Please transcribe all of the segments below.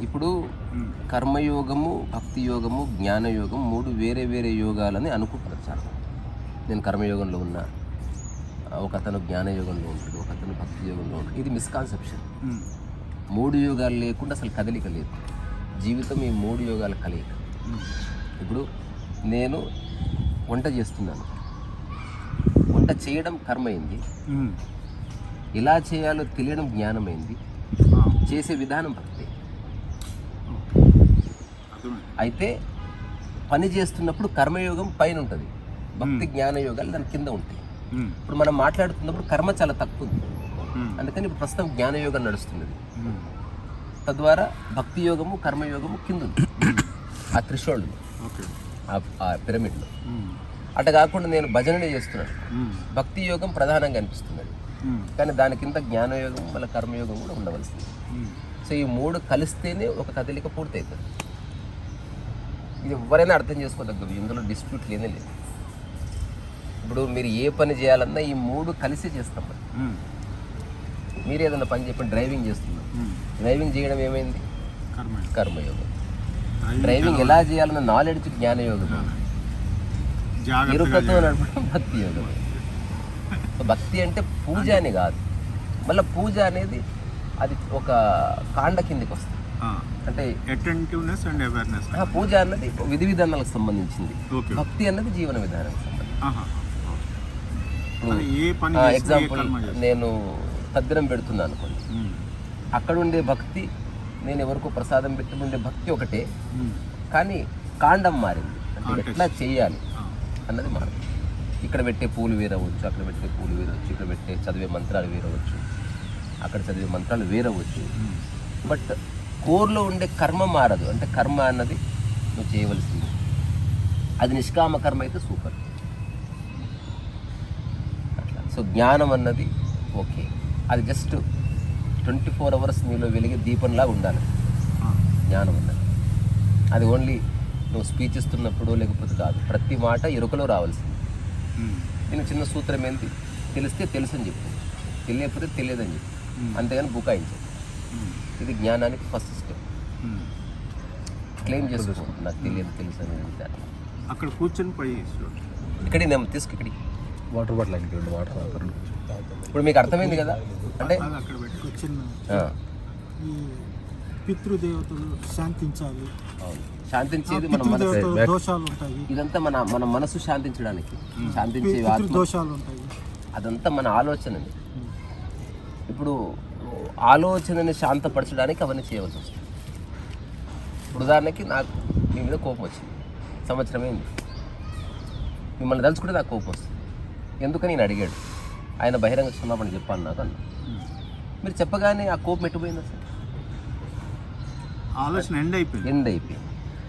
ఇప్పుడు కర్మయోగము, భక్తి యోగము, జ్ఞానయోగం 3 వేరే వేరే యోగాలని అనుకుంటున్నారు చాలా. నేను కర్మయోగంలో ఉన్నా, ఒకతను జ్ఞానయోగంలో ఉంటాడు, ఒకతను భక్తి యోగంలో ఉంటాడు. ఇది మిస్కాన్సెప్షన్. 3 యోగాలు లేకుండా అసలు కదలిక లేదు. జీవితం ఈ 3 యోగాల కలయిక. ఇప్పుడు నేను వంట చేస్తున్నాను, వంట చేయడం కర్మైంది, ఎలా చేయాలో తెలియడం జ్ఞానమైంది, చేసే విధానం భక్తి. అయితే పని చేస్తున్నప్పుడు కర్మయోగం పైన ఉంటుంది, భక్తి జ్ఞానయోగాలు దాని కింద ఉంటాయి. ఇప్పుడు మనం మాట్లాడుతున్నప్పుడు కర్మ చాలా తక్కువ ఉంది, అందుకని ఇప్పుడు ప్రస్తుతం జ్ఞానయోగం నడుస్తున్నది. తద్వారా భక్తి యోగము, కర్మయోగము కింద ఉంది ఆ త్రిశోల్డ్లో, ఆ పిరమిడ్లో. అట్లా కాకుండా నేను భజననే చేస్తున్నాను, భక్తి యోగం ప్రధానంగా అనిపిస్తున్నది, కానీ దాని కింద జ్ఞానయోగం మళ్ళీ కర్మయోగం కూడా ఉండవలసింది. సో ఈ 3 కలిస్తేనే ఒక కదలిక పూర్తి అవుతుంది. ఇది ఎవరైనా అర్థం చేసుకోదగ్గదు, ఇందులో డిస్ప్యూట్ లేనే లేదు. ఇప్పుడు మీరు ఏ పని చేయాలన్నా ఈ 3 కలిసి చేస్తాం. మీరు ఏదైనా పని చెప్పండి, డ్రైవింగ్ చేస్తున్నారు, డ్రైవింగ్ చేయడం ఏమైంది? కర్మయోగం. డ్రైవింగ్ ఎలా చేయాలన్న నాలెడ్జ్ జ్ఞానయోగం, ఇరుకతో నడపడం భక్తి యోగం. భక్తి అంటే పూజ అని కాదు, మళ్ళీ పూజ అనేది అది ఒక కాండ కిందికి వస్తుంది. అంటే అటెంటివ్నెస్ అండ్ అవేర్నెస్. పూజ అన్నది విధి విధానాలకు సంబంధించింది, భక్తి అన్నది జీవన విధానానికి సంబంధించింది. ఎగ్జాంపుల్, నేను తద్దినం పెడుతున్నాను అనుకోండి, అక్కడ ఉండే భక్తి, నేను ఎవరికో ప్రసాదం పెట్టి ఉండే భక్తి ఒకటే, కానీ కాండం మారింది. అంటే ఎట్లా చేయాలి అన్నది మారింది. ఇక్కడ పెట్టే పూలు వేరవచ్చు, అక్కడ పెట్టే పూలు వేరవచ్చు, ఇక్కడ పెట్టే చదివే మంత్రాలు వేరవచ్చు, అక్కడ చదివే మంత్రాలు వేరవచ్చు. బట్ కోర్లో ఉండే కర్మ మారదు. అంటే కర్మ అన్నది నువ్వు చేయవలసింది, అది నిష్కామ కర్మ అయితే సూపర్. అట్లా. సో జ్ఞానం అన్నది ఓకే, అది జస్ట్ 24 hours నీలో వెలిగే దీపంలాగా ఉండాలి జ్ఞానం అన్నది. అది ఓన్లీ నువ్వు స్పీచ్ ఇస్తున్నప్పుడు లేకపోతే కాదు, ప్రతి మాట ఎరుకలో రావాల్సింది. దీని చిన్న సూత్రం ఏంటి? తెలిస్తే తెలుసు అని చెప్పు, తెలియకపోతే తెలియదని చెప్పు, అంతేగాని బుకాయించు. ఇది జ్ఞానానికి ఫస్ట్ స్టెప్. క్లెయిమ్ చేసుకో, నాకు తెలియదు తెలుసు అని. అక్కడ కూర్చొని పోయి ఇక్కడి నేను తీసుకు, ఇక్కడి వాటర్ బాటిల్ అయింది, వాటర్. ఇప్పుడు మీకు అర్థమైంది కదా. అంటే అక్కడ పెట్టుకొచ్చిన ఈ పితృదేవతలు శాంతించాలి. అవును, శాంతించేది మన మనసు, దోషాలు ఉంటాయి. ఇదంతా మన మనసు శాంతించడానికి, శాంతించే దోషాలు ఉంటాయి, అదంతా మన ఆలోచనని. ఇప్పుడు ఆలోచనని శాంతపరచడానికి అవన్నీ చేయవలసి వస్తుంది. ఇప్పుడు ఉదాహరణకి నాకు మీ మీద కోపం వచ్చింది, సంవత్సరమైంది, మిమ్మల్ని తలుచుకుంటే నాకు కోపం వస్తుంది. ఎందుకని నేను అడిగాడు, ఆయన బహిరంగ క్షమాపణ చెప్పాను నాకు అన్న. మీరు చెప్పగానే ఆ కోపం ఎట్టుపోయింది అసలు? ఆలోచన ఎండ్ అయిపోయింది.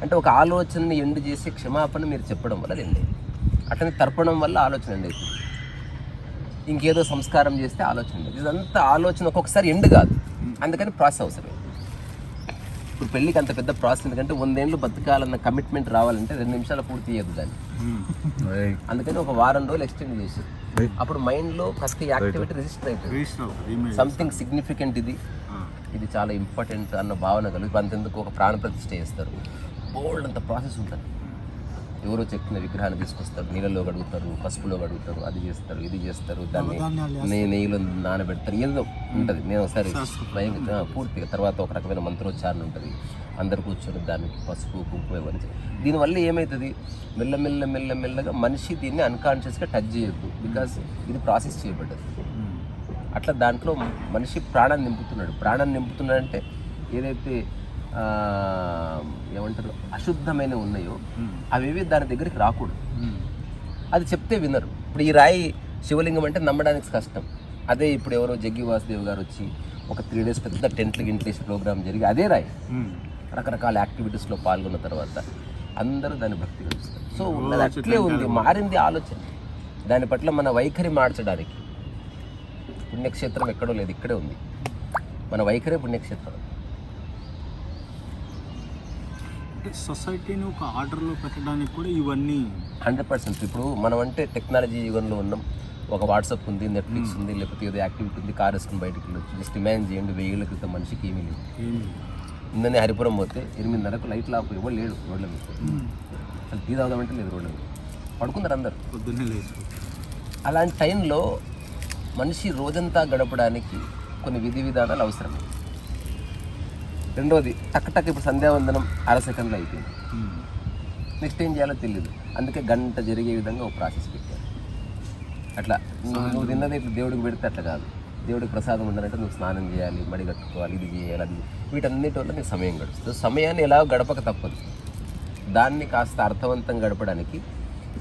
అంటే ఒక ఆలోచనని ఎండ్ చేసి క్షమాపణ మీరు చెప్పడం వల్ల ఎండ్ అయింది. అట్లనే తర్పణం వల్ల ఆలోచన ఎండ్ అయిపోయింది. ఇంకేదో సంస్కారం చేస్తే ఆలోచన లేదు. ఇదంతా ఆలోచన ఒక్కొక్కసారి ఎండ్ కాదు, అందుకని ప్రాసెస్ అవసరం. ఇప్పుడు పెళ్ళికి అంత పెద్ద ప్రాసెస్, ఎందుకంటే 100 ఏళ్ళు బతకాలన్న కమిట్మెంట్ రావాలంటే 2 నిమిషాలు పూర్తి చేయదు దాన్ని. అందుకని ఒక వారం రోజులు ఎక్స్టెండ్ చేసి, అప్పుడు మైండ్లో ఫస్ట్ యాక్టివిటీ రిజిస్టర్ అవుతుంది. సంథింగ్ సిగ్నిఫికెంట్, ఇది చాలా ఇంపార్టెంట్ అన్న భావన కలిగి అంతెందుకు ఒక ప్రాణ ప్రతిష్ఠ చేస్తారు. బోల్డ్ అంత ప్రాసెస్ ఉంటుంది. ఎవరో చెక్కిన విగ్రహాన్ని తీసుకొస్తారు, నీళ్ళలో కడుగుతారు, పసుపులో కడుగుతారు, అది చేస్తారు, ఇది చేస్తారు, దాన్ని నెయ్యిలో నానబెడతారు, ఏదో ఉంటుంది. నేను ఒకసారి స్వయంగా పూర్తిగా తర్వాత ఒక రకమైన మంత్రోచ్చారణ ఉంటుంది, అందరు కూర్చొని దానికి పసుపు కుంకుమ ఇవ్వాలి. దీనివల్ల ఏమవుతుంది, మెల్లగా మనిషి దీన్ని అన్కాన్షియస్గా టచ్ చేయొద్దు, బికాస్ ఇది ప్రాసెస్ చేయబడ్డది. అట్లా దాంట్లో మనిషి ప్రాణాన్ని నింపుతున్నాడంటే ఏదైతే ఏమంటారు అశుద్ధమైన ఉన్నాయో అవేవి దాని దగ్గరికి రాకూడదు. అది చెప్తే వినరు. ఇప్పుడు ఈ రాయి శివలింగం అంటే నమ్మడానికి కష్టం. అదే ఇప్పుడు ఎవరో జగ్గి వాసుదేవ్ గారు వచ్చి ఒక 3 days పెద్ద టెంట్లు గింట్లేసి ప్రోగ్రామ్ జరిగి అదే రాయి రకరకాల యాక్టివిటీస్లో పాల్గొన్న తర్వాత అందరూ దాని భక్తి కలుస్తారు. సో ఉన్నది అట్లే ఉంది, మారింది ఆలోచన. దాని పట్ల మన వైఖరి మార్చడానికి పుణ్యక్షేత్రం ఎక్కడో లేదు, ఇక్కడే ఉంది. మన వైఖరే పుణ్యక్షేత్రం. సొసైటీని ఒక ఆర్డర్లో పెట్టడానికి కూడా ఇవన్నీ 100%. ఇప్పుడు మనం అంటే టెక్నాలజీ యుగంలో ఉన్నాం. ఒక వాట్సాప్ ఉంది, నెట్ఫ్లిక్స్ ఉంది, లేకపోతే ఏదో యాక్టివిటీ ఉంది, కార్ వేసుకుని బయటకు వెళ్ళొచ్చు. జస్ట్ ఇమాజిన్ చేయండి, 1000 ఏళ్ల క్రితం మనిషికి ఏమీ లేదు. నిన్ననే హరిపురం పోతే 8:30కు లైట్లు ఆపు ఎవరు లేడు రోడ్ల మీద. అసలు టీ తాగుదామంటే లేదు రోడ్ల మీద, పడుకున్నారు అందరు. పొద్దున్నే లేచి అలాంటి టైంలో మనిషి రోజంతా గడపడానికి కొన్ని విధి విధానాలు అవసరం. రెండోది టక్ ఇప్పుడు సంధ్యావందనం 1/2 సెకండ్లో అయిపోయింది. నెక్స్ట్ ఏం చేయాలో తెలియదు, అందుకే గంట జరిగే విధంగా ఒక ప్రాసెస్ పెట్టారు. అట్లా నువ్వు తిన్నది ఇట్లా దేవుడికి పెడితే అట్లా కాదు. దేవుడికి ప్రసాదం ఉండాలంటే నువ్వు స్నానం చేయాలి, మడి కట్టుకోవాలి, ఇది చేయాలి, అది వీటన్నిటి వల్ల నీకు సమయం గడుస్తుంది. సమయాన్ని ఎలా గడపక తప్పదు. దాన్ని కాస్త అర్థవంతంగా గడపడానికి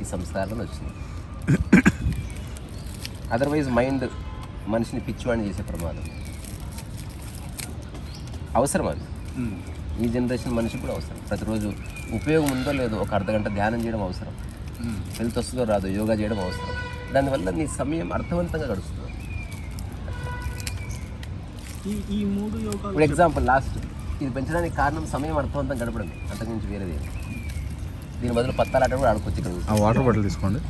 ఈ సంస్కారాలను వచ్చింది. అదర్వైజ్ మైండ్ మనిషిని పిచ్చివాణి చేసే ప్రమాదం. అవసరం అది, ఈ జనరేషన్ మనిషికి కూడా అవసరం. ప్రతిరోజు ఉపయోగం ఉందో లేదో ఒక అర్ధగంట ధ్యానం చేయడం అవసరం. హెల్త్ వస్తుందో రాదో యోగా చేయడం అవసరం. దానివల్ల నీ సమయం అర్థవంతంగా గడుస్తుంది. ఈ 3 యోగాలు ఇప్పుడు ఎగ్జాంపుల్ లాస్ట్ ఇది పెంచడానికి కారణం సమయం అర్థవంతంగా గడపడం, అంతకుమించి వేరేది. దీని బదులు పత్తాలాట కూడా ఆడుకోవచ్చు ఇక్కడ. ఆ వాటర్ బాటిల్ తీసుకోండి.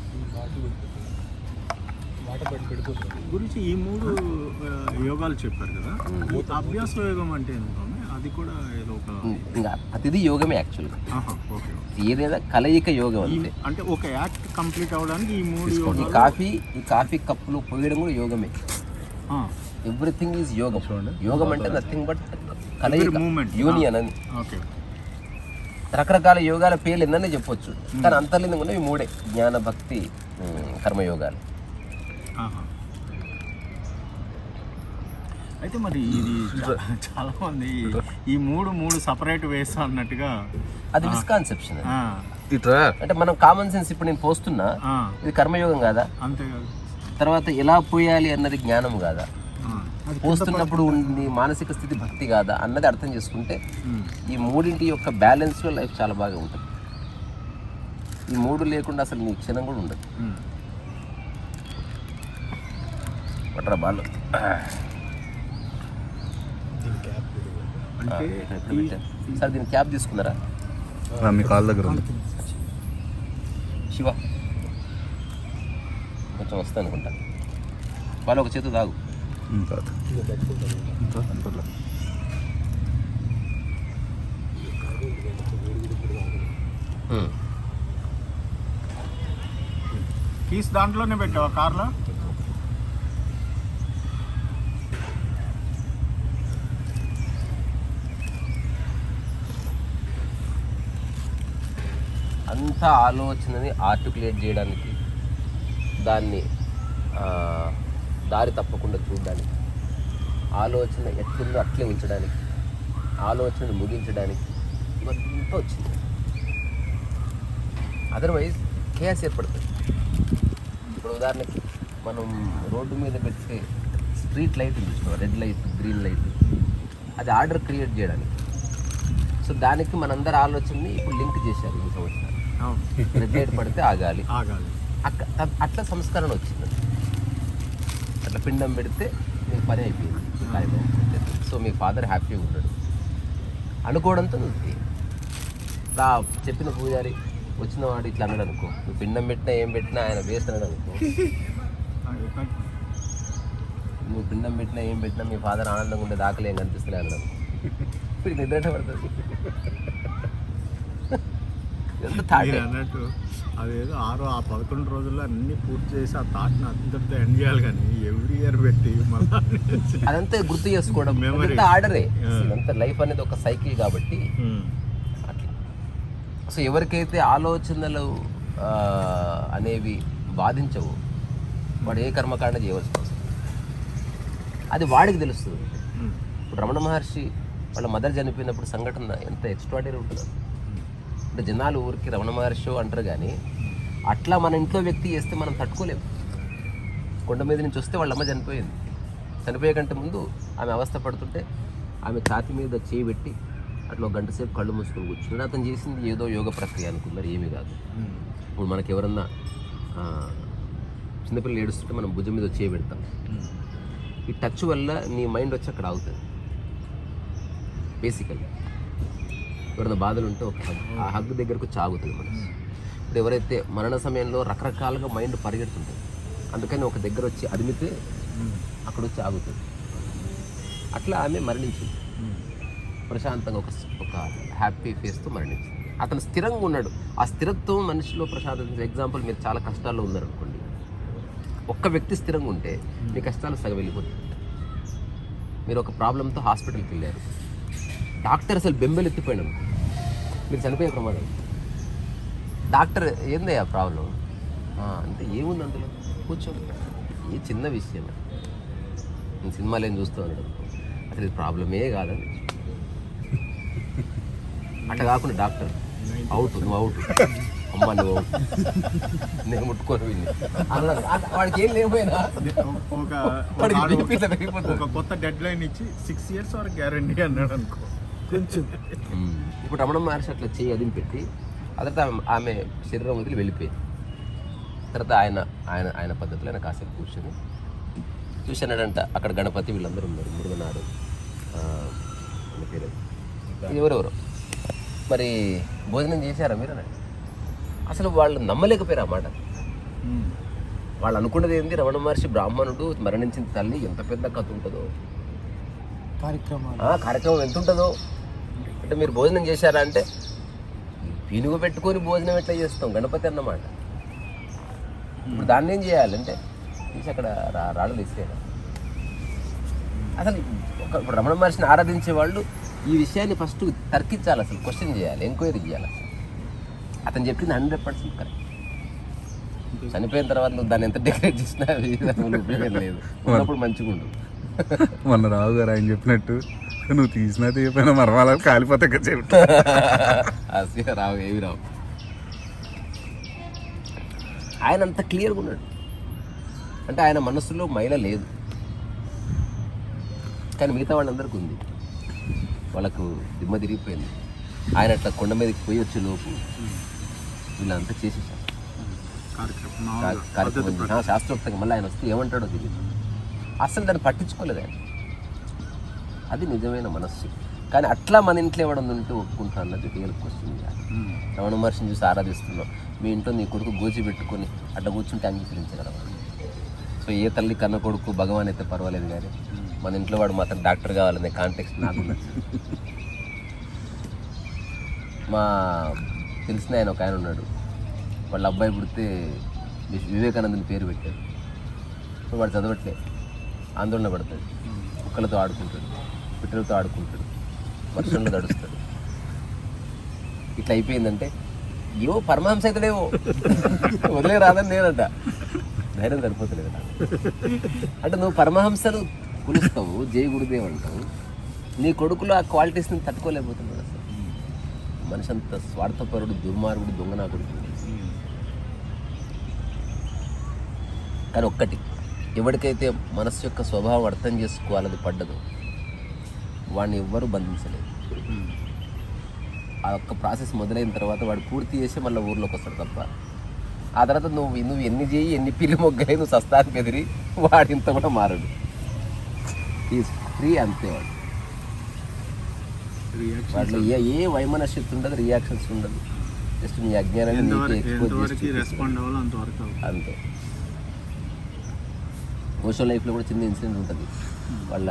గురించి ఈ 3 యోగాలు చెప్పారు కదా, ఈ అభ్యాస యోగం అంటే ఏంటో అది కూడా ఏదో ఒక ఇంకా ప్రతిదీ యోగమే యాక్చువల్గా. ఓకే, ఏదైనా కలయిక యోగం అంతే. అంటే ఒక యాక్ట్ కంప్లీట్ అవ్వడానికి ఈ 3 యోగాలు. ఈ కాఫీ కప్పులు పోయడం కూడా యోగమే. ఎవ్రీథింగ్ ఈజ్ యోగం. యోగం అంటే నథింగ్ బట్ కలయిక, మూమెంట్, యూనియన్ అని. ఓకే, రకరకాల యోగాల పేర్లు ఎన్ననే చెప్పొచ్చు, కానీ అంతర్లీనంగా ఉన్నవి 3: జ్ఞాన, భక్తి, కర్మయోగాలు. అయితే మరి ఇది చాలా మంది ఈ 3 సపరేట్ వేస్ అన్నట్టుగా, అది మిస్కాన్సెప్షన్. ఇట్రా అంటే మనం కామన్ సెన్స్ ఇప్పుడు నేను పోస్తున్నా, ఇది కర్మయోగం కాదా? అంతేకాదు. తర్వాత ఎలా పోయాలి అన్నది జ్ఞానం కాదా? పోస్తున్నప్పుడు నీ మానసిక స్థితి భక్తి కాదా అన్నది అర్థం చేసుకుంటే ఈ 3 యొక్క బ్యాలెన్స్లో లైఫ్ చాలా బాగా ఉంటుంది. ఈ 3 లేకుండా అసలు నీ క్షణం కూడా ఉండదు. పట్టరా బాలు. సార్ దీని క్యాప్ తీసుకున్నారా? మీ కాళ్ళ దగ్గర ఉంది శివ, కొంచెం వస్తా అనుకుంటా. వాళ్ళు ఒక చేతు తాగు. కాదు కీస్ దాంట్లోనే పెట్టావా కార్లో? అంత ఆలోచనని ఆర్టికులేట్ చేయడానికి, దాన్ని దారి తప్పకుండా చూడడానికి, ఆలోచన ఎట్లుందో అట్లే ఉంచడానికి, ఆలోచనను ముగించడానికి ఇవంతా వచ్చింది. అదర్వైజ్ కేయాస్ ఏర్పడుతుంది. ఇప్పుడు ఉదాహరణకి మనం రోడ్డు మీద పెట్టే స్ట్రీట్ లైట్ చూసినాం, రెడ్ లైట్, గ్రీన్ లైట్, అది ఆర్డర్ క్రియేట్ చేయడానికి. సో దానికి మనందరి ఆలోచనని ఇప్పుడు లింక్ చేశారు ఈ సంవత్సరాలు. రెడ్ లైట్ పడితే ఆగాలి. అట్లా సంస్కరణ వచ్చింది. అట్లా పిండం పెడితే మీకు పని అయిపోయింది, సో మీ ఫాదర్ హ్యాపీగా ఉంటాడు అనుకోవడంతో నువ్వు చెప్పిన పూజారి వచ్చిన వాడు ఇట్లా అన్నాడు అనుకో, నువ్వు పిండం పెట్టినా ఏం పెట్టినా ఆయన వేస్ట్ అన్నాడు అనుకో, నువ్వు పిండం పెట్టినా ఏం పెట్టినా మీ ఫాదర్ ఆనందంగా ఉండే దాఖలు ఏం కనిపిస్తలే అన్నాడు. ఇప్పుడు నిద్ర పడుతుంది. అన్నట్టు అదేదో 11 రోజుల్లో అన్ని పూర్తి చేసి ఆ థాట్ని అంతటితో ఎండ్ చేయాలి, కానీ ఎవ్రీ ఇయర్ పెట్టి మళ్ళీ అదంతా గుర్తు చేసుకోవడం ఆర్డరే. అంత లైఫ్ అనేది ఒక సైకిల్ కాబట్టి అట్లా. సో ఎవరికైతే ఆలోచనలు అనేవి బాధించవు వాడు ఏ కర్మకాండ చేయవలసిన అవసరం, అది వాడికి తెలుస్తుంది. ఇప్పుడు రమణ మహర్షి వాళ్ళ మదర్ చనిపోయినప్పుడు సంఘటన ఎంత ఎక్స్ట్రాడినరీ ఉంటుందో. అంటే జనాలు ఊరికి రమణ మహర్షి అంటారు, కానీ అట్లా మన ఇంట్లో వ్యక్తి చేస్తే మనం తట్టుకోలేము. కొండ మీద నుంచి వస్తే వాళ్ళ అమ్మ చనిపోయింది. చనిపోయే కంటే ముందు ఆమె అవస్థ పడుతుంటే ఆమె ఛాతి మీద చేయి పెట్టి అట్లా 1 గంట సేపు కళ్ళు మూసుకొని కూర్చుని అతను చేసింది ఏదో యోగ ప్రక్రియ అనుకున్నారు, ఏమీ కాదు. ఇప్పుడు మనకి ఎవరన్నా చిన్నపిల్లలు ఏడుస్తుంటే మనం భుజం మీద చేయి పెడతాం. ఈ టచ్ వల్ల నీ మైండ్ వచ్చి అక్కడ ఆగుతుంది. బేసికల్గా ఎవరైనా బాధలు ఉంటే ఒక ఆ హగ్ దగ్గరకు చాగుతుంది మనసు. ఇప్పుడు ఎవరైతే మరణ సమయంలో రకరకాలుగా మైండ్ పరిగెడుతుంటుంది, అందుకని ఒక దగ్గర వచ్చి అదిమితే అక్కడ వచ్చి ఆగుతుంది. అట్లా ఆమె మరణించింది. ప్రశాంతంగా ఒక హ్యాపీ ఫేస్తో మరణించింది. అతను స్థిరంగా ఉన్నాడు. ఆ స్థిరత్వం మనిషిలో ప్రశాంతత. ఎగ్జాంపుల్, మీరు చాలా కష్టాల్లో ఉన్నారనుకోండి, ఒక్క వ్యక్తి స్థిరంగా ఉంటే మీ కష్టాలు సగం వెళ్ళిపోతుంది. మీరు ఒక ప్రాబ్లంతో హాస్పిటల్కి వెళ్ళారు, డాక్టర్ అసలు బెంబెలెత్తిపోయినాం, మీరు చనిపోయే ప్రమాదం. డాక్టర్ ఏంది ఆ ప్రాబ్లం అంటే ఏముంది అందులో, కూర్చోండి, ఏ చిన్న విషయం. నేను సినిమాలు ఏం చూస్తూ ఉన్నాడు, అసలు ఇది ప్రాబ్లమే కాదని. అట్లా కాకుండా డాక్టర్ అవుట్, నువ్వు అవుట్, అమ్మ నువ్వు అవుట్, నేను ముట్టుకొని విని అన్నాడు. వాడికి ఏం లేకపోయినా ఒక కొత్త డెడ్ లైన్ ఇచ్చి 6 years వరకు గ్యారంటీ అన్నాడు అనుకో. కొంచెం ఇప్పుడు రమణ మహర్షి అట్లా చేయి అదిని పెట్టి ఆ తర్వాత ఆమె శరీరం వదిలి వెళ్ళిపోయింది. తర్వాత ఆయన పద్ధతిలో ఆయన కాసేపు కూర్చొని చూసినాడంట. అక్కడ గణపతి వీళ్ళందరూ ఉన్నారు, మురుగనాడు పేరు ఎవరెవరు. మరి భోజనం చేశారా మీరు అని అసలు వాళ్ళు నమ్మలేకపోయారు ఆ మాట. వాళ్ళు అనుకున్నది ఏంది, రమణ మహర్షి బ్రాహ్మణుడు, మరణించిన తల్లి, ఎంత పెద్ద కథ ఉంటుందో, కార్యక్రమం ఎంత ఉంటుందో. అంటే మీరు భోజనం చేశారా అంటే పీనుగు పెట్టుకొని భోజనం ఎట్లా చేస్తాం, గణపతి అన్నమాట. ఇప్పుడు దాన్ని ఏం చేయాలంటే తీసి అక్కడ రాడలు ఇస్తేనా. అసలు ఇప్పుడు రమణ మహర్షిని ఆరాధించే వాళ్ళు ఈ విషయాన్ని ఫస్ట్ తర్కించాలి, అసలు క్వశ్చన్ చేయాలి, ఎంక్వైరీ చేయాలి. అతను చెప్పింది 100% కరెక్ట్. చనిపోయిన తర్వాత నువ్వు దాన్ని ఎంత డెకరేట్ చేసినా ఉపయోగం లేదు, ఉన్నప్పుడు మంచిగా ఉండు. మొన్న రావు గారు ఆయన చెప్పినట్టు నువ్వు తీసినా తీయపోయినా మరమాలకు కాలిపోతే రావు, ఏవి రావు. ఆయన అంత క్లియర్గా ఉన్నాడు. అంటే ఆయన మనసులో మైల లేదు, కానీ మిగతా వాళ్ళందరికీ ఉంది. వాళ్ళకు దిమ్మ తిరిగిపోయింది. ఆయన అట్లా కొండ మీదకి పోయి వచ్చే లోపు వీళ్ళంతా చేసేసారు కార్యక్రమం శాస్త్రోక్తంగా. మళ్ళీ ఆయన వస్తే ఏమంటాడో తెలియదు. అసలు దాన్ని పట్టించుకోలేదు ఆయన. అది నిజమైన మనస్సు. కానీ అట్లా మన ఇంట్లో ఎవడం ఉంటే ఒప్పుకుంటా అన్నది రియల్ క్వశ్చన్. రమణ మహర్షిని చూసి ఆరాధిస్తున్నాం, మీ ఇంట్లో నీ కొడుకు గోచి పెట్టుకొని అట్లా కూర్చుంటే అంగీకరించగలవా? సో ఏ తల్లి కన్న కొడుకు భగవాన్ అయితే పర్వాలేదు, కానీ మన ఇంట్లో వాడు మాత్రం డాక్టర్ కావాలనే కాంటెక్స్ట్ నాకు నచ్చదు. మా తెలిసిన ఆయన ఒక ఆయన ఉన్నాడు, వాళ్ళ అబ్బాయి పుడితే వివేకానందని పేరు పెట్టారు. సో వాడు చదవట్లే, ఆందోళన పడతాడు, కుక్కలతో ఆడుకుంటాడు, పిట్టలతో ఆడుకుంటాడు, వర్షంలో తడుస్తాడు. ఇట్లా అయిపోయిందంటే ఏవో పరమహంస అవుతాడేవో, వదిలే రాదని నేనంట. ధైర్యం సరిపోతలేదు నాకు. అంటే నువ్వు పరమహంసను కొలుస్తావు, జై గురుదేవ్ అంటావు, నీ కొడుకులో ఆ క్వాలిటీస్ని తట్టుకోలేకపోతున్నాడు. అసలు మనిషి అంత స్వార్థపరుడు, దుర్మార్గుడు, దొంగనా కొడుకు. కానీ ఒక్కటి, ఎవరికైతే మనసు యొక్క స్వభావం అర్థం చేసుకోవాలని పడ్డదో వాడిని ఎవ్వరూ బంధించలేదు. ఆ ఒక్క ప్రాసెస్ మొదలైన తర్వాత వాడు పూర్తి చేసి మళ్ళీ ఊర్లోకి వస్తాడు తప్ప, ఆ తర్వాత నువ్వు ఎన్ని చేయి, ఎన్ని పిల్లి మొగ్గలే, నువ్వు సస్తానికి బెదిరి వాడింత కూడా మారడు. ఈజ్ ఫ్రీ, అంతే. వాటిలో ఏ వైమనస్యత ఉండదు, రియాక్షన్స్ ఉండదు. జస్ట్ నీ అజ్ఞానాన్ని అంతే. ఓషో లైఫ్లో కూడా చిన్న ఇన్సిడెంట్ ఉంటుంది. వాళ్ళ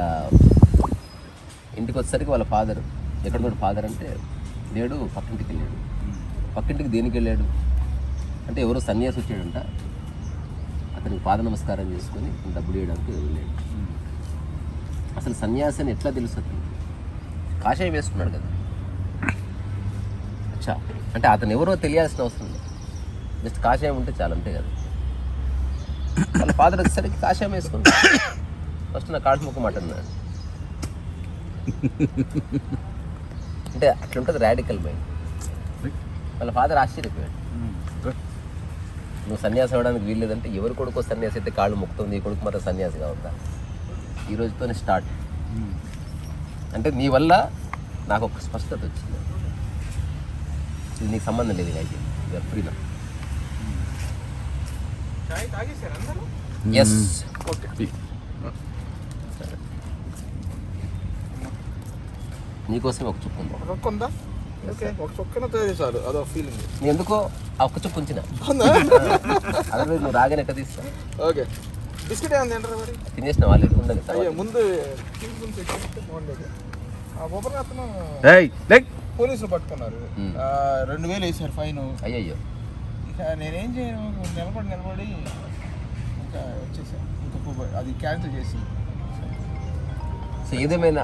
ఇంటికి వచ్చేసరికి వాళ్ళ ఫాదర్ ఎక్కడ ఫాదర్ అంటే లేడు, పక్కింటికి వెళ్ళాడు. పక్కింటికి దేనికి వెళ్ళాడు అంటే ఎవరో సన్యాసి వచ్చాడంట, అతనికి పాద నమస్కారం చేసుకొని డబ్బులు ఇవ్వడానికి వెళ్ళాడు. అసలు సన్యాసి అని ఎట్లా తెలుసు? కాషాయం వేసుకున్నాడు కదా. అచ్చా, అంటే అతను ఎవరో తెలియాల్సిన అవసరం లేదు, జస్ట్ కాషాయం ఉంటే చాలు, అంతే కదా. వాళ్ళ ఫాదర్ వచ్చేసరికి కాషాయం వేసుకున్నాడు. ఫస్ట్ నా కాడు ముఖం అంటున్నాడు. అంటే అట్లుంటుంది రాడికల్ మైండ్. వాళ్ళ ఫాదర్ ఆశ్చర్యపోయాడు. నువ్వు సన్యాసి అవ్వడానికి వీల్లేదంటే ఎవరి కొడుకో సన్యాసి అయితే కాళ్ళు మొక్కుతుంది, నీ కొడుకు మాత్రం సన్యాసి కావద్దా? ఈ రోజుతోనే స్టార్ట్. అంటే నీ వల్ల నాకు ఒక స్పష్టత వచ్చింది, ఇది నీకు సంబంధం లేదు, అయితే ఫ్రీగా. ఎస్, నీకోసం ఒక చుక్క ఉందా? ఒక చుక్కన చాలు, అదో ఫీలింగ్. నేను ఎందుకో ఆ ఒక్క చుక్క ఉంచిన, అదే నువ్వు రాగానే ఎట్లా తీస్తా. ఓకే, బిస్కెట్ ఏమైనా తింటారా మరి? తినేసిన వాళ్ళు ఉండదు ముందు ఆ బొబ్బర్ అతను ఏయ్ లైక్ పోలీసులు పట్టుకున్నారు. 2000 వేసారు ఫైన్. అయ్యయ్యో. ఇక నేనేం చేయను, నిలబడి ఇంకా వచ్చేసాను. ఇంకా అది క్యాన్సిల్ చేసి. సో ఏదేమైనా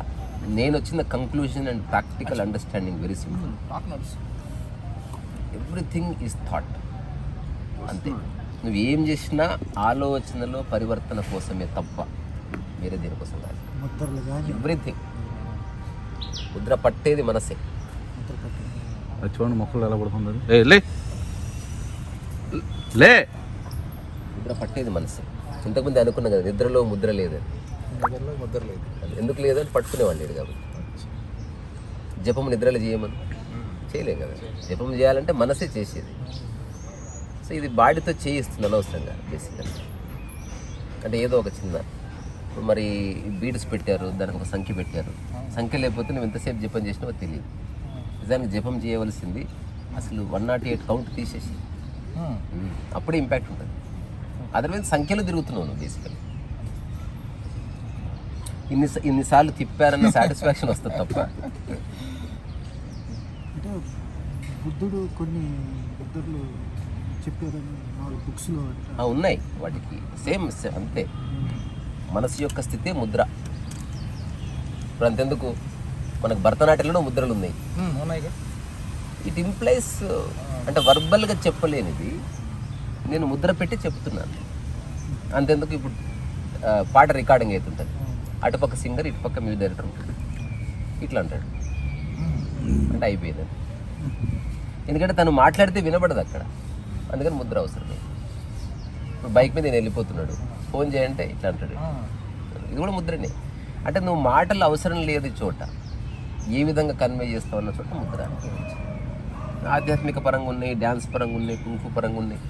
నేను వచ్చిన conclusion and practical understanding very simple. Partners everything is thought. అంతే. నువ్వు ఏం చేసినా ఆలోచనలో పరివర్తన కోసమే తప్ప వేరే దేనికోసం కాదు. ఎవ్రీథింగ్. ముద్ర పట్టేది మనసే. చూడండి మొక్కలు ఎలా పడుతుంది. ఏ లే లే. ముద్ర పట్టేది మనసే. ఇంతకుముందు అనుకున్నా కదా నిద్రలో ముద్ర లేదని. ముద్ర లేదు. అది ఎందుకు లేదని పట్టుకునేవాళ్ళు లేడు కాబట్టి. జపం నిద్రలు చేయమని చేయలేం కదా. జపం చేయాలంటే మనసే చేసేది. సో ఇది బాడీతో చేయిస్తుంది అనవసరంగా బేసిక్గా. అంటే ఏదో ఒక చిన్న ఇప్పుడు మరి బీడ్స్ పెట్టారు, దానికి ఒక సంఖ్య పెట్టారు. సంఖ్య లేకపోతే నువ్వు ఎంతసేపు జపం చేసినావో తెలియదు. నిజానికి జపం చేయవలసింది అసలు 108 కౌంట్ తీసేసి అప్పుడే ఇంపాక్ట్ ఉంటుంది. అదర్వైజ్ సంఖ్యలో తిరుగుతున్నావు నువ్వు బేసికలీ. ఇన్నిసార్లు తిప్పారన్న సాటిస్ఫాక్షన్ వస్తుంది తప్ప. అంటే బుద్ధుడు కొన్ని బుద్ధుడు చెప్పారని 4 బుక్స్లో ఉన్నాయి. వాటికి సేమ్ అంతే. మనసు యొక్క స్థితే ముద్ర. ఇప్పుడు అంతెందుకు మనకు భరతనాట్యంలో ముద్రలు ఉన్నాయి. ఇట్ ఇంప్లైస్ అంటే వర్బల్గా చెప్పలేనిది నేను ముద్ర పెట్టి చెప్తున్నాను. అంతెందుకు ఇప్పుడు పాట రికార్డింగ్ అవుతుంటుంది, అటుపక్క సింగర్ ఇటుపక్క మ్యూజిక్ డైరెక్టర్ ఉంటాడు, ఇట్లా అంటాడు అంటే అయిపోయింది. ఎందుకంటే తను మాట్లాడితే వినబడదు అక్కడ, అందుకని ముద్ర అవసరం. ఇప్పుడు బైక్ మీద నేను వెళ్ళిపోతున్నాడు, ఫోన్ చేయంటే ఇట్లా అంటాడు. ఇది కూడా ముద్రనే. అంటే నువ్వు మాటలు అవసరం లేదు చోట ఏ విధంగా కన్వే చేస్తావు అన్న చోట ముద్ర. ఆధ్యాత్మిక పరంగా ఉన్నాయి, డ్యాన్స్ పరంగా ఉన్నాయి, కుంఫు పరంగా ఉన్నాయి,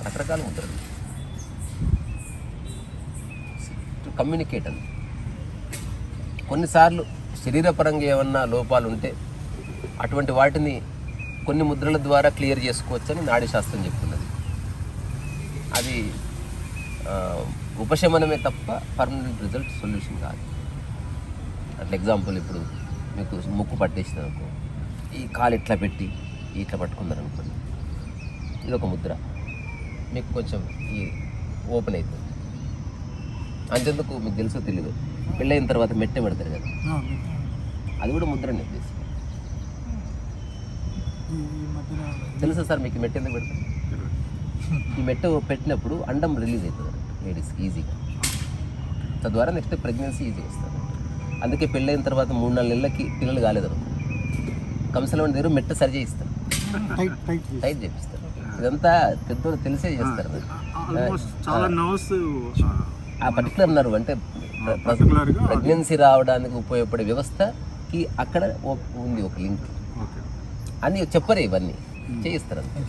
రకరకాల ముద్రలు. టు కమ్యూనికేట్ అని. కొన్నిసార్లు శరీరపరంగా ఏమన్నా లోపాలు ఉంటే అటువంటి వాటిని కొన్ని ముద్రల ద్వారా క్లియర్ చేసుకోవచ్చని నాడీ శాస్త్రం చెప్తున్నది. అది ఉపశమనమే తప్ప పర్మనెంట్ రిజల్ట్ సొల్యూషన్ కాదు. అట్లా ఎగ్జాంపుల్ ఇప్పుడు మీకు ముక్కు పట్టేసింది అనుకో, ఈ కాలు ఇట్లా పెట్టి ఇట్లా పట్టుకున్నారు అనుకోండి, ఇది ఒక ముద్ర, మీకు కొంచెం ఈ ఓపెన్ అవుతుంది. అంతెందుకు మీకు తెలుసో తెలీదు, పెళ్ళైన తర్వాత మెట్టె పెడతారు కదా, అది కూడా ముద్రనే బేసిక్. తెలుసా సార్ మీకు మెట్ట ఎందుకు పెడతారు? ఈ మెట్ట పెట్టినప్పుడు అండం రిలీజ్ అవుతుంది లేడీస్కి ఈజీగా, తద్వారా నెక్స్ట్ ప్రెగ్నెన్సీ ఈజీ వస్తుంది. అందుకే పెళ్ళైన తర్వాత 3-4 నెలలకి పిల్లలు కాలేదు కంసల దగ్గర మెట్ట సరి చేయిస్తారు, టైట్ చేపిస్తారు. ఇదంతా పెద్దోళ్ళు తెలిసే చేస్తారు. ఆ పర్టికులర్ నర్వ్ అంటే ప్రెగ్నెన్సీ రావడానికి ఉపయోగపడే వ్యవస్థకి అక్కడ ఉంది ఒక లింక్ అని చెప్పరే, ఇవన్నీ చేయిస్తారు అంతే.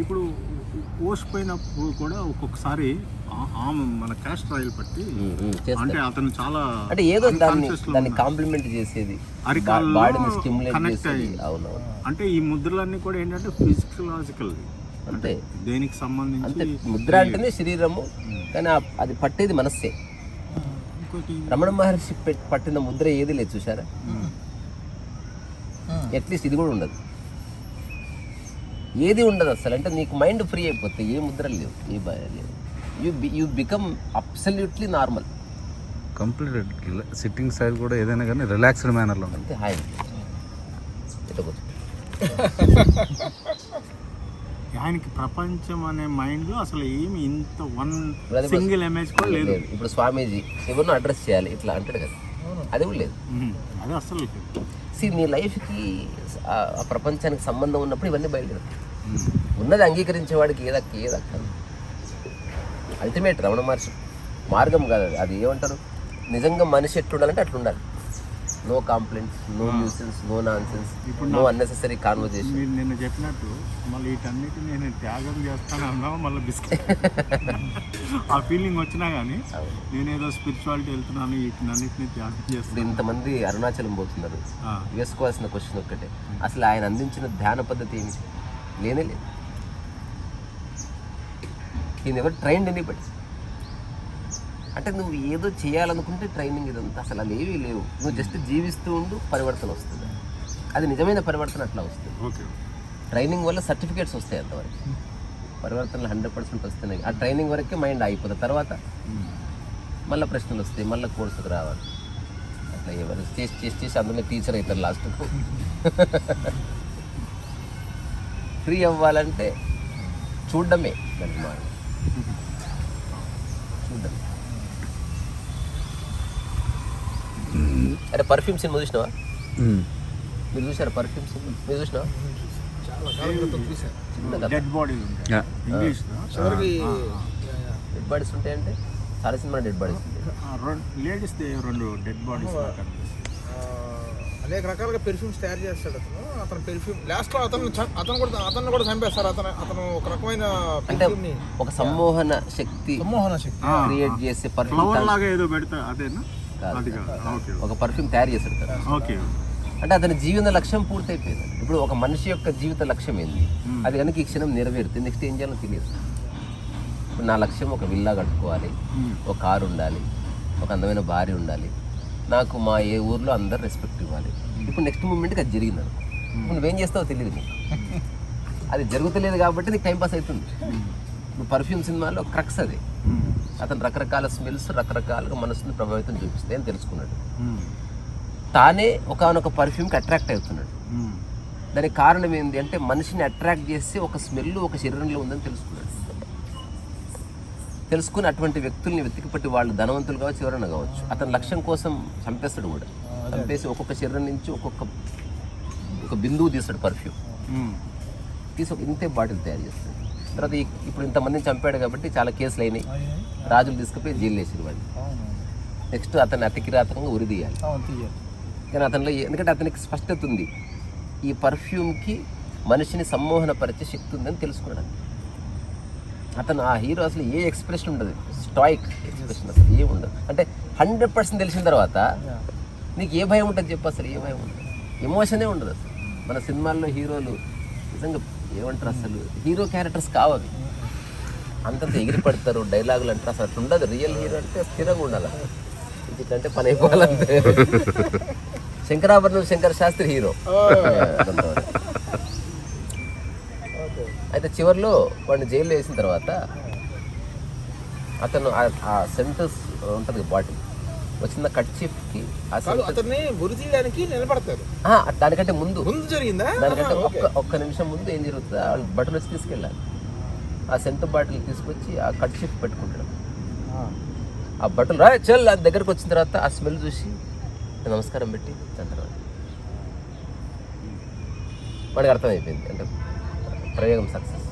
ఇప్పుడు ఓష్ పోయినప్పుడు కూడా ఒక్కొక్కసారి మన క్యాస్టర్ ఆయిల్ పట్టి అంటే అతను చాలా అంటే ఏదో దాన్ని కాంప్లిమెంట్ చేసేది, బాడీని స్టిమ్యులేట్ చేసేది. అవునవును. అంటే ఈ ముద్రలన్నీ కూడా ఏంటంటే ఫిజికలాజికల్ అంతే, దేనికి సంబంధించి అంతే. ముద్ర అంటేనే శరీరము, కానీ అది పట్టేది మనస్సే. రమణ మహర్షి పట్టిన ముద్ర ఏది లేదు చూసారా? అట్లీస్ట్ ఇది కూడా ఉండదు, ఏది ఉండదు అసలు. అంటే నీకు మైండ్ ఫ్రీ అయిపోతే ఏ ముద్రలు లేవు, ఏ భయం లేవు. You become absolutely normal. Complete sitting style కూడా ఏదైనా కానీ రిలాక్స్డ్ మేనర్లో అంతే, హాయ్ ఇట్లా కూర్చో. ఆయనకి ప్రపంచం అనే మైండ్లో అసలు ఏమి ఇంత సింగిల్ ఇమేజ్ కూడా లేదు. ఇప్పుడు స్వామీజీ ఎవరినో అడ్రస్ చేయాలి ఇట్లా అంటాడు కదా, అది కూడా లేదు. అది అసలు నీ లైఫ్కి ఆ ప్రపంచానికి సంబంధం ఉన్నప్పుడు ఇవన్నీ బయలుదేరుతాయి. ఉన్నది అంగీకరించేవాడికి ఏదక్కదు. అల్టిమేట్ రమణ మహర్షి మార్గం కాదు అది. ఏమంటారు, నిజంగా మనిషి ఎట్లుండాలంటే అట్లా ఉండాలి. No complaints, no nuisance, no nonsense, no unnecessary conversation. మీరు నిన్న చెప్పినట్టు మళ్ళీ వీటన్నిటి నేను త్యాగం చేస్తాను అన్నావు, మళ్ళీ బిస్కెట్ ఆ ఫీలింగ్ వచ్చినా కానీ నేనేదో స్పిరిచువాలిటీ వెళ్తున్నాను, వీటినన్నిటిని త్యాగం చేస్తాను. ఇంతమంది అరుణాచలం పోతున్నారు, వేసుకోవాల్సిన క్వశ్చన్ ఒక్కటే, అసలు ఆయన అందించిన ధ్యాన పద్ధతి ఏమిటి? లేనే లేదు. ఈ నెవర్ ట్రైన్డ్ ఎనీబడి. అంటే నువ్వు ఏదో చేయాలనుకుంటే ట్రైనింగ్ ఇదంతా అసలు అలా ఏవీ లేవు. నువ్వు జస్ట్ జీవిస్తూ ఉండు, పరివర్తన వస్తుంది. అది నిజమైన పరివర్తన అట్లా వస్తుంది. ఓకే. ట్రైనింగ్ వల్ల సర్టిఫికేట్స్ వస్తాయి, అంతవరకు పరివర్తనలు 100% వస్తున్నాయి. ఆ ట్రైనింగ్ వరకే మైండ్ ఆగిపోతుంది. తర్వాత మళ్ళీ ప్రశ్నలు వస్తాయి, మళ్ళీ కోర్సుకు రావాలి. అట్లా ఎవరు చేసి అందులో టీచర్ అవుతారు లాస్ట్కు. ఫ్రీ అవ్వాలంటే చూడడమే దాని మాట, చూడడం. అరే పర్ఫ్యూమ్ సినిమా చూసినావా? మీరు చూసారా పర్ఫ్యూమ్ సినిమా? మీరు చూసినావా? చాలా కాలం క్రితం చూశాను. చిన్నగా డెడ్ బాడీ ఇంగ్లీష్ చివరికి డెడ్ బాడీస్ ఉంటాయంటే చాలా సినిమా డెడ్ బాడీస్ ఉంటాయి. లేడీస్ 2 డెడ్ బాడీస్ అనేక రకాలుగా పెర్ఫ్యూమ్స్ తయారు చేస్తాడు అతను పెర్ఫ్యూమ్ లాస్ట్లో అతను కూడా చంపేస్తారు. అతను ఒక రకమైన అంటే ఒక సమ్మోహన శక్తి క్రియేట్ చేసే పర్ఫ్యూమ్ లాగా ఏదో పెడతా అదేనా? ఒక పర్ఫ్యూమ్ తయారు చేస్తాడు కదా. ఓకే. అంటే అతని జీవన లక్ష్యం పూర్తయిపోయింది. ఇప్పుడు ఒక మనిషి యొక్క జీవిత లక్ష్యం ఏంది, అది కనుక ఈ క్షణం నెరవేరుతుంది, నెక్స్ట్ ఏం చేయాలో తెలియదు. ఇప్పుడు నా లక్ష్యం ఒక విల్లా కట్టుకోవాలి, ఒక కారు ఉండాలి, ఒక అందమైన భార్య ఉండాలి, నాకు మా ఏ ఊర్లో అందరు రెస్పెక్ట్ ఇవ్వాలి. ఇప్పుడు నెక్స్ట్ మూమెంట్కి అది జరిగింది. ఇప్పుడు నువ్వేం చేస్తావో తెలియదు నీకు. అది జరుగుతలేదు కాబట్టి నీకు టైంపాస్ అవుతుంది. నువ్వు పర్ఫ్యూమ్ సినిమాలో క్రక్స్ అది. అతను రకరకాల స్మెల్స్ రకరకాలుగా మనసుని ప్రభావితం చూపిస్తాయి అని తెలుసుకున్నాడు. తానే ఒకనొక పర్ఫ్యూమ్కి అట్రాక్ట్ అవుతున్నాడు. దానికి కారణం ఏంటి అంటే మనిషిని అట్రాక్ట్ చేసి ఒక స్మెల్ ఒక శరీరంలో ఉందని తెలుసుకున్నాడు. తెలుసుకుని అటువంటి వ్యక్తుల్ని వెతికిపట్టి వాళ్ళు ధనవంతులు కావచ్చు, ఎవరైనా కావచ్చు, అతని లక్ష్యం కోసం చంపేస్తాడు కూడా. చంపేసి ఒక్కొక్క శరీరం నుంచి ఒక బిందువు తీస్తాడు పర్ఫ్యూమ్ తీసి ఒక ఇంతే బాటిల్ తయారు చేస్తాడు. తర్వాత ఇప్పుడు ఇంతమందిని చంపాడు కాబట్టి చాలా కేసులు అయినాయి, రాజులు తీసుకుపోయి జైలు వేసారు వాళ్ళు. నెక్స్ట్ అతన్ని అతి కిరాతకంగా ఉరి తీయాలి. కానీ అతనిలో ఎందుకంటే అతనికి స్పష్టత ఉంది, ఈ పర్ఫ్యూమ్కి మనిషిని సమ్మోహనపరిచే శక్తి ఉందని తెలుసుకున్నాడు. అతను ఆ హీరో అసలు ఏ ఎక్స్ప్రెషన్ ఉండదు, స్టాయిక్ ఎక్స్ప్రెషన్ అసలు ఏమి ఉండదు. అంటే 100% తెలిసిన తర్వాత నీకు ఏ భయం ఉంటుంది చెప్పు? అసలు ఏ భయం ఉండదు, ఎమోషనే ఉండదు అసలు. మన సినిమాల్లో హీరోలు నిజంగా ఏమంటారు, అసలు హీరో క్యారెక్టర్స్ కావాలి, అంతంత ఎగిరి పడతారు, డైలాగులు అంటారు, అసలు అట్లా ఉండదు. రియల్ హీరో అంటే స్థిరంగా ఉండాలి, ఇట్లంటే పని అయిపోవాలంటే. శంకరాభరణం శంకర శాస్త్రి హీరో. అయితే చివరిలో వాడిని జైల్లో వేసిన తర్వాత అతను ఆ సెంటెన్స్ ఉంటుంది బాటిల్ వచ్చిన కట్ చీఫ్కి అతన్ని ఉరి తీయడానికి నిలబడతారు. దానికంటే ముందు జరిగిందా? దానికంటే ఒక్క నిమిషం ముందు ఏం జరుగుతుంది, వాళ్ళు బట్టలు వచ్చి తీసుకెళ్ళాలి. ఆ సెంటర్ బాటిల్ తీసుకొచ్చి ఆ కట్ చీఫ్ పెట్టుకుంటాడు. ఆ బట్టలు చల్ అది దగ్గరకు వచ్చిన తర్వాత ఆ స్మెల్ చూసి నమస్కారం పెట్టి దాని తర్వాత వాడికి అర్థమైపోయింది అంటే ప్రయోగం సక్సెస్.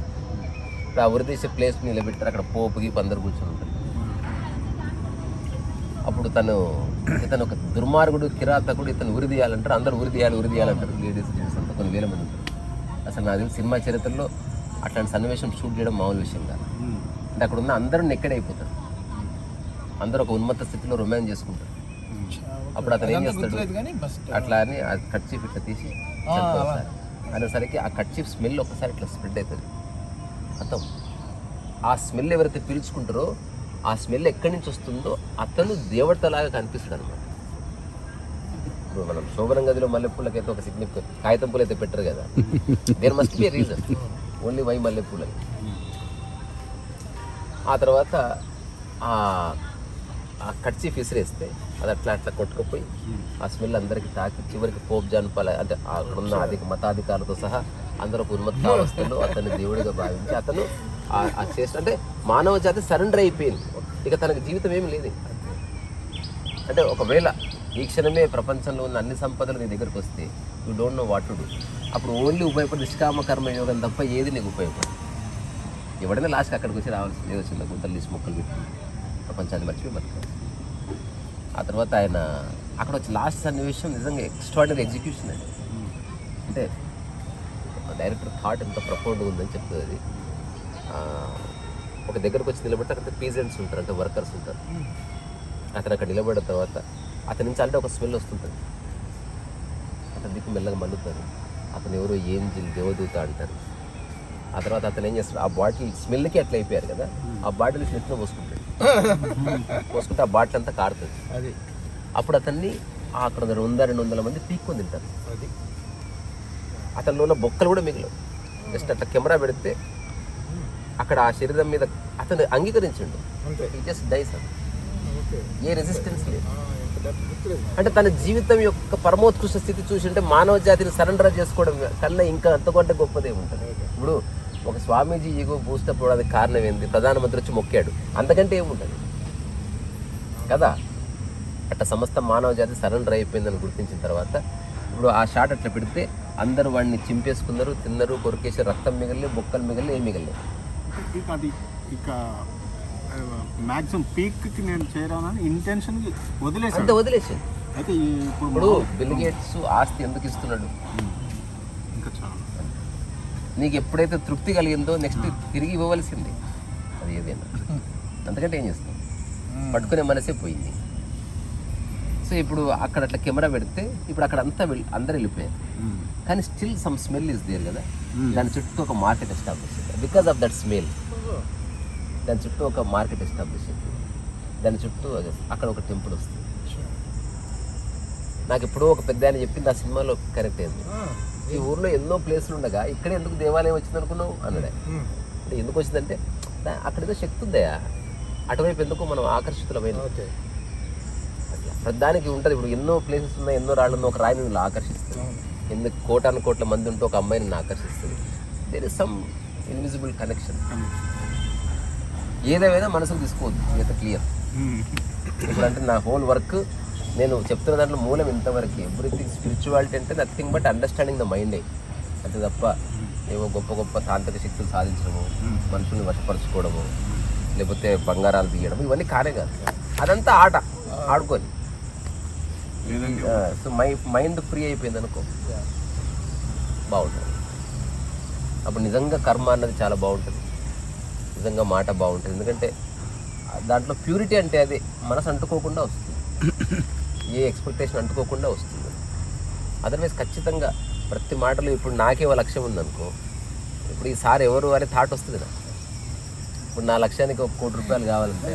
ఇప్పుడు ఆ ఉరిదీసే ప్లేస్ నిలబెట్టారు, అక్కడ పోపుకి అందరు కూర్చొని ఉంటారు. అప్పుడు ఇతను ఒక దుర్మార్గుడు కిరాతకుడు, ఇతను ఉరి తీయాలంటారు, అందరూ ఉరి తీయాలంటారు, లేడీస్ జెంట్స్ అంతా కొన్ని వేల మంది ఉంటారు. అసలు నాకు తెలిసి సినిమా చరిత్రలో అట్లాంటి సన్నివేశం షూట్ చేయడం మామూలు విషయం కాదు. అంటే అక్కడ ఉన్న అందరూ నెక్కడైపోతారు, అందరూ ఒక ఉన్మత్త స్థితిలో రొమాన్స్ చేసుకుంటారు. అప్పుడు అతను ఏం చేస్తాడు, అట్లా అని ఆ కట్ చీఫ్ ఇట్లా తీసి అనేసరికి ఆ కట్ చీఫ్ స్మెల్ ఒకసారి ఇట్లా స్ప్రెడ్ అవుతుంది మొత్తం. ఆ స్మెల్ ఎవరైతే పీల్చుకుంటారో ఆ స్మెల్ ఎక్కడి నుంచి వస్తుందో అతను దేవతలాగా కనిపిస్తాడు అనమాట. ఇప్పుడు మనం శోభనం గదిలో మల్లెపూలకైతే ఒక సిగ్నిఫికెంట్ కాగితం పూలు అయితే పెట్టరు కదా, there must be reason, only why మల్లెపూలని. ఆ తర్వాత ఆ కట్చీఫ్ విసిరేస్తే అది అట్లా కొట్టుకుపోయి ఆ స్మెల్ అందరికి తాకి చివరికి పోప్ జాన్పాల అంటే అక్కడ ఉన్న మతాధికారులతో సహా అందరూ ఒక ఉన్మత్తావస్థలో అతన్ని దేవుడిగా భావించి అతను ఆ చేసిన అంటే మానవ జాతి సరెండర్ అయిపోయింది. ఇక తనకు జీవితం ఏమి లేదు. అంటే ఒకవేళ ఈ క్షణమే ప్రపంచంలో ఉన్న అన్ని సంపదలు నీ దగ్గరకు వస్తే you don't know what to do. అప్పుడు ఓన్లీ ఉపయోగపడి నిష్కామ కర్మ యోగం తప్ప ఏది నీకు ఉపయోగపడదు. ఎవడైనా లాస్ట్కి అక్కడికి వచ్చి రావాల్సింది, ఏదో చిన్న గుంతలు తీసి మొక్కలు పెట్టి ప్రపంచాన్ని మర్చిపోయి బతుకు. ఆ తర్వాత ఆయన అక్కడ వచ్చి లాస్ట్ సన్నివేశం నిజంగా ఎక్స్ట్రాడినరీ ఎగ్జిక్యూషన్ అండి. అంటే డైరెక్టర్ థాట్ ఎంత ప్రపౌండ్గా ఉందని చెప్తుంది అది. ఒక దగ్గరకు వచ్చి నిలబెట్టి అక్కడ పీజెంట్స్ ఉంటారు, అంటే వర్కర్స్ ఉంటారు. అతను అక్కడ నిలబడిన తర్వాత అతని నుంచి అంటే ఒక స్మెల్ వస్తుంటుంది, అతని దిక్కు మెల్లగా మల్లుతారు. అతను ఎవరో ఏంజిల్ దేవదూత అంటారు. ఆ తర్వాత అతను ఏం చేస్తాడు, ఆ బాటిల్ స్మెల్కి అట్లా అయిపోయారు కదా, ఆ బాటిల్ నెత్తిన పోసుకుంటాడు. పోసుకుంటే ఆ బాటిల్ అంతా కారుతుంది. అది అప్పుడు అతన్ని అక్కడ 100-200 మంది పీక్కొని తింటారు. అది అతనిలో ఉన్న బొక్కలు కూడా మిగిలవు. జస్ట్ అట్లా కెమెరా పెడితే అక్కడ ఆ శరీరం మీద అతను అంగీకరించిండు. అంతే. ఈ జస్ట్ డైస్ అది. ఓకే. ఏ రెసిస్టెన్స్ లేదు. ఎంత డెప్త్ గుర్తులేదు. అంటే తన జీవితం యొక్క పరమోత్కృష్ట స్థితి చూసింటే మానవ జాతిని సరెండర్ చేసుకోవడం కన్నా ఇంకా అంతకంటే గొప్పదే ఉంటుంది. ఇప్పుడు ఒక స్వామీజీ ఈగో బూస్టప్ అవడానికి కారణం ఏంది? ప్రధానమంత్రి వచ్చి మొక్కాడు, అంతకంటే ఏముంటుంది కదా. అట్లా సమస్త మానవ జాతి సరెండర్ అయిపోయిందని గుర్తించిన తర్వాత ఇప్పుడు ఆ షాట్ అట్లా పెడితే అందరూ వాడిని చింపేసుకున్నారు, తిన్నారు, కొరికేసి రక్తం మిగిలి, బొక్కలు మిగిలి, ఏం మిగిలి. ఇక అది ఇక మ్యాక్సిమం పీక్కి నేను చేరానని ఇంటెన్షన్కి అంతే వదిలేసాను. వదిలేసాడు. అయితే ఇప్పుడు బిల్ గేట్స్ ఆస్తి ఎందుకు ఇస్తున్నాడు? ఇంకా చాలా నీకు ఎప్పుడైతే తృప్తి కలిగిందో నెక్స్ట్ తిరిగి ఇవ్వవలసింది అది ఏదైనా. అంతకంటే ఏం చేస్తాం? పట్టుకునే మనసే పోయింది. సో ఇప్పుడు అక్కడ అట్లా కెమెరా పెడితే ఇప్పుడు అక్కడ అంతా అందరు వెళ్ళిపోయారు, కానీ still some smell is there కదా. దాని చుట్టూ ఒక మార్కెట్ ఎస్టాబ్లిష్ అయింది. బికాస్ ఆఫ్ దట్ స్మెల్ దాని చుట్టూ ఒక మార్కెట్ ఎస్టాబ్లిష్ అయింది. దాని చుట్టూ అక్కడ ఒక టెంపుల్ వస్తుంది. నాకు ఎప్పుడో ఒక పెద్ద ఆయన చెప్పింది ఆ సినిమాలో కరెక్ట్ అయింది. ఈ ఊర్లో ఎన్నో ప్లేసులు ఉండగా ఇక్కడ ఎందుకు దేవాలయం వచ్చింది అనుకున్నావు అన్నాడే. అంటే ఎందుకు వచ్చిందంటే అక్కడ ఏదో శక్తి ఉందయా, అటువైపు ఎందుకు మనం ఆకర్షితులమైన. ప్రధానికి ఉంటుంది. ఇప్పుడు ఎన్నో ప్లేసెస్ ఉన్నాయి, ఎన్నో రాళ్ళు ఉన్న ఒక రాయి నిన్ను ఆకర్షిస్తుంది. ఎందుకు కోట్ల మంది ఉంటే ఒక అమ్మాయి నిన్ను ఆకర్షిస్తుంది. There is some invisible connection. ఏదేమైనా మనసుకు తీసుకోవద్దు, ఇదైతే క్లియర్. ఇప్పుడు అంటే నా హోల్ వర్క్ నేను చెప్తున్న దాంట్లో మూలం ఇంతవరకు. ఎవ్రీథింగ్ స్పిరిచువాలిటీ అంటే నథింగ్ బట్ అండర్స్టాండింగ్ ద మైండే, అంతే తప్ప ఏవో గొప్ప గొప్ప తాంత్రిక శక్తులు సాధించడము, మనుషుల్ని వశపరచుకోవడము, లేకపోతే బంగారాలు తీయడం, ఇవన్నీ కానే కాదు. అదంతా ఆట ఆడుకొని. సో మైండ్ ఫ్రీ అయిపోయింది అనుకో, బాగుంటుంది. అప్పుడు నిజంగా కర్మ అన్నది చాలా బాగుంటుంది, నిజంగా మాట బాగుంటుంది. ఎందుకంటే దాంట్లో ప్యూరిటీ అంటే అదే, మనసు అంటుకోకుండా వస్తుంది, ఏ ఎక్స్పెక్టేషన్ అంటుకోకుండా వస్తుంది. అదర్వైజ్ ఖచ్చితంగా ప్రతి మాటలో ఇప్పుడు నాకే ఒక లక్ష్యం ఉందనుకో, ఇప్పుడు ఈ సార్ ఎవరు అనే థాట్ వస్తుంది నాకు. ఇప్పుడు నా లక్ష్యానికి 1 కోటి రూపాయలు కావాలంటే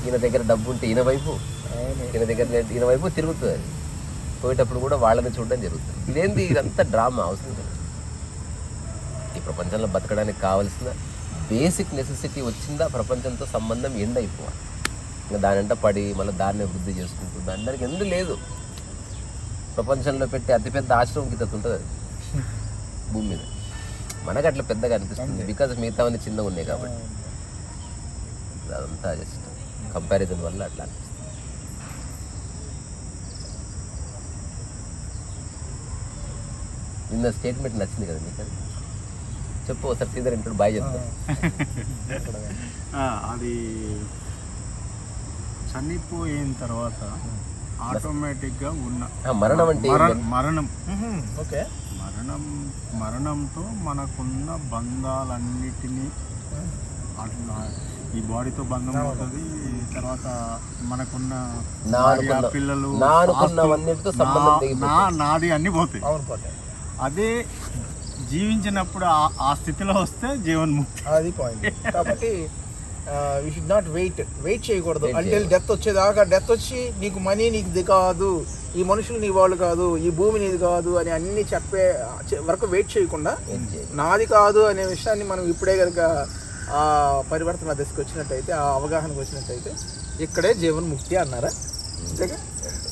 ఈయన దగ్గర డబ్బు ఉంటే ఈయన వైపు తిరుగుతుంది. అది పోయేటప్పుడు కూడా వాళ్ళని చూడడం జరుగుతుంది. ఇదేంది, ఇదంతా డ్రామా అవసరం లేదు. ఈ ప్రపంచంలో బతకడానికి కావాల్సిన బేసిక్ నెసెసిటీ వచ్చిందా, ప్రపంచంతో సంబంధం ఎండ్ అయిపోవాలి. ఇంకా దానంట పడి మళ్ళీ దాన్ని వృద్ధి చేసుకుంటుంది. అందరికి ఎందుకు లేదు. ప్రపంచంలో పెట్టే అతిపెద్ద ఆశ్రమం కింద ఉంటుంది అది భూమి మీద. మనకు అట్లా పెద్దగా అనిపిస్తుంది బికాజ్ మిగతావన్నీ చిన్నగా ఉన్నాయి కాబట్టి. అదంతా జస్ట్ కంపారిజన్ వల్ల అట్లా అనిపిస్తుంది. నిన్న స్టేట్మెంట్ నచ్చింది కదా మీకు? చెప్పు ఒకసారి సీదర్ ఇంటర్ బాయ్ చెప్తాను. అది చనిపోయిన తర్వాత ఆటోమేటిక్గా ఉన్న మరణం అంటే మరణం ఓకే, మరణంతో మనకున్న బంధాలన్నిటినీ అట్లా ఈ బాడీతో బంధం అవుతుంది. తర్వాత మనకున్న పిల్లలు నాది అన్ని పోతాయి. అదే జీవించినప్పుడు ఆ స్థితిలో వస్తే జీవన్ముక్తి. అది పాయింట్. కాబట్టి వీ షుడ్ నాట్ వెయిట్ చేయకూడదు అంటిల్ డెత్ వచ్చేదాకా. డెత్ వచ్చి నీకు మనీ నీది కాదు, ఈ మనుషులు నీ వాళ్ళు కాదు, ఈ భూమి నీది కాదు అని అన్ని చెప్పే వరకు వెయిట్ చేయకుండా నాది కాదు అనే విషయాన్ని మనం ఇప్పుడే కనుక ఆ పరివర్తన దశకు వచ్చినట్టయితే, ఆ అవగాహనకు వచ్చినట్టయితే ఇక్కడే జీవన్ముక్తి అన్నారా?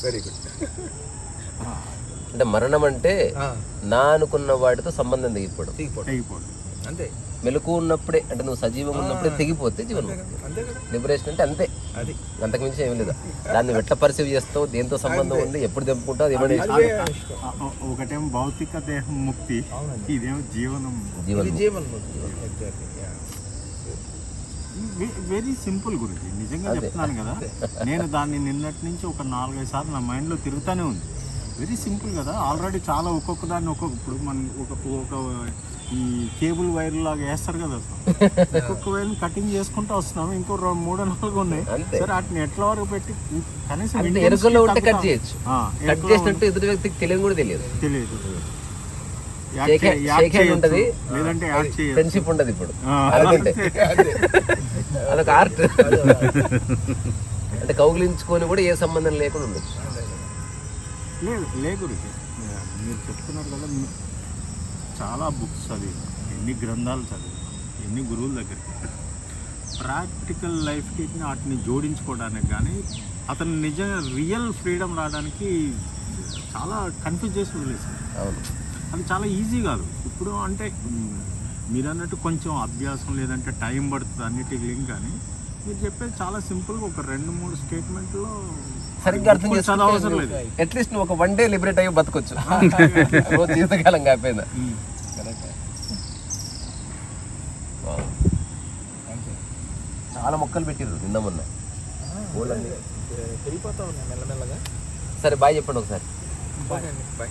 Very good. అంటే మరణం అంటే నా అనుకున్న వాటితో సంబంధం తెగిపోవడం. అంతే. మెలకు ఉన్నప్పుడే, అంటే నువ్వు సజీవంగా ఉన్నప్పుడే తెగిపోతే జీవన్ముక్తి. లిబరేషన్ అంటే అంతే, అది అంతకుమించి ఏమి లేదా. దాన్ని ఎట్లా పర్సీవ్ చేస్తావు, దేంతో సంబంధం ఉంది, ఎప్పుడు తెంపుకుంటావు, అది ఏమైనా ఒకటేమో భౌతిక దేహం ముక్తి, ఇదేమో జీవన్ముక్తి. వెరీ సింపుల్ గురించి నిజంగా చెప్తున్నాను కదా. నేను దాన్ని నిన్నటి నుంచి ఒక 4-5 సార్లు నా మైండ్లో తిరుగుతూనే ఉంది. వెరీ సింపుల్ కదా. ఆల్రెడీ చాలా ఒక్కొక్క దాన్ని ఇప్పుడు మనం ఒక ఈ కేబుల్ వైర్ లాగా వేస్తారు కదా, ఒక్కొక్క వైర్ని కటింగ్ చేసుకుంటూ వస్తున్నాం. ఇంకో 3-4 ఉన్నాయి. సరే వాటిని ఎట్లా వరకు పెట్టి కనీసం ఎరుకలో ఉంటే కట్ చేయొచ్చు. కట్ చేసినట్టు ఎదుటి వ్యక్తికి తెలియదు కూడా తెలియదు. షేక్ హ్యాండ్ ఉంటుంది, లేదంటే యాడ్ చేయొచ్చు. ఫ్రెండ్షిప్ ఉండదు ఇప్పుడు. ఆ. అదంటే అదొక ఆర్ట్. అంటే కౌగిలించుకొని కూడా ఏ సంబంధం లేకుండా ఉండొచ్చు. లేదు మీరు చెప్తున్నారు కదా, చాలా బుక్స్ చదివి, ఎన్ని గ్రంథాలు చదివి, ఎన్ని గురువుల దగ్గరికి, ప్రాక్టికల్ లైఫ్కి వాటిని జోడించుకోవడానికి కానీ అతను నిజంగా రియల్ ఫ్రీడమ్ రావడానికి చాలా కన్ఫ్యూజ్ చేసి వదిలేసారు. అవును, అది చాలా ఈజీ కాదు. ఇప్పుడు అంటే మీరు అన్నట్టు కొంచెం అభ్యాసం లేదంటే టైం పడుతుంది అన్నిటికి లింక్, కానీ మీరు చెప్పేది చాలా సింపుల్గా ఒక 2-3 స్టేట్మెంట్లో సరిగ్గా అర్థం అవసరం లేదు. చేసుకుంటే అట్లీస్ట్ నువ్వు ఒక 1 డే లిబరేట్ అయ్యి బతకొచ్చు, రోజు జీవితకాలం కాకపోయినా. చాలా మొక్కలు పెట్టిర్రు నిన్న మొన్న. పెరిగిపోతా ఉన్నాయి మెల్లమెల్లగా. సరే బాయ్ చెప్పండి ఒకసారి. బాయ్.